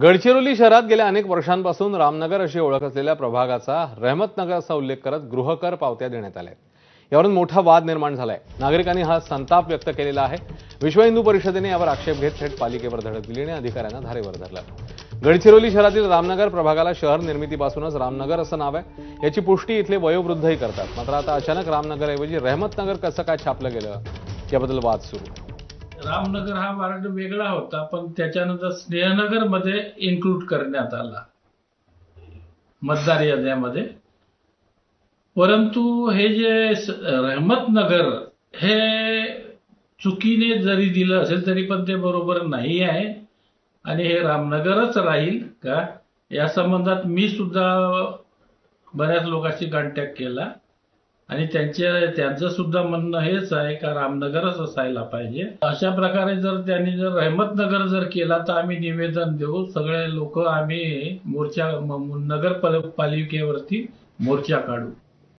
गडचिरोली शहरात गेल्या अनेक वर्षांपासून रामनगर अशी ओळख असलेल्या प्रभागाचा रहमतनगर असा उल्लेख करत गृहकर पावत्या देण्यात आल्या आहेत। यावरून मोठा वाद निर्माण झालाय। नागरिकांनी हा संताप व्यक्त केलेला आहे। विश्व हिंदू परिषदेने यावर आक्षेप घेत थेट पालिकेवर धडक दिली आणि अधिकाऱ्यांना धारेवर धरलं। गडचिरोली शहरातील रामनगर प्रभागाला शहर निर्मितीपासूनच रामनगर असं नाव आहे। याची पुष्टी इथले वयोवृद्धही करतात। मात्र आता अचानक रामनगरऐवजी रहमतनगर कसं काय छापलं गेलं याबद्दल वाद सुरू। रामनगर हा वार्ड वेगळा होता, पण त्याच्यानंतर स्नेहनगर मध्ये इन्क्लूड करण्यात आला मतदार याद्यामध्ये। परंतु हे जे रहमतनगर हे चुकीने जरी दिलं असेल तरी पण ते बरोबर नाही आहे आणि हे रामनगरच राहील का या संबंधात मी सुद्धा बऱ्याच लोकांशी कॉन्टॅक्ट केला आणि त्यांचं सुद्धा म्हणणं हेच आहे का रामनगरच असायला पाहिजे। अशा प्रकारे जर त्यांनी रहमतनगर जर केला तर आम्ही निवेदन देऊ। सगळे लोक आम्ही मोर्चा नगरपालिकेवरती मोर्चा काढू।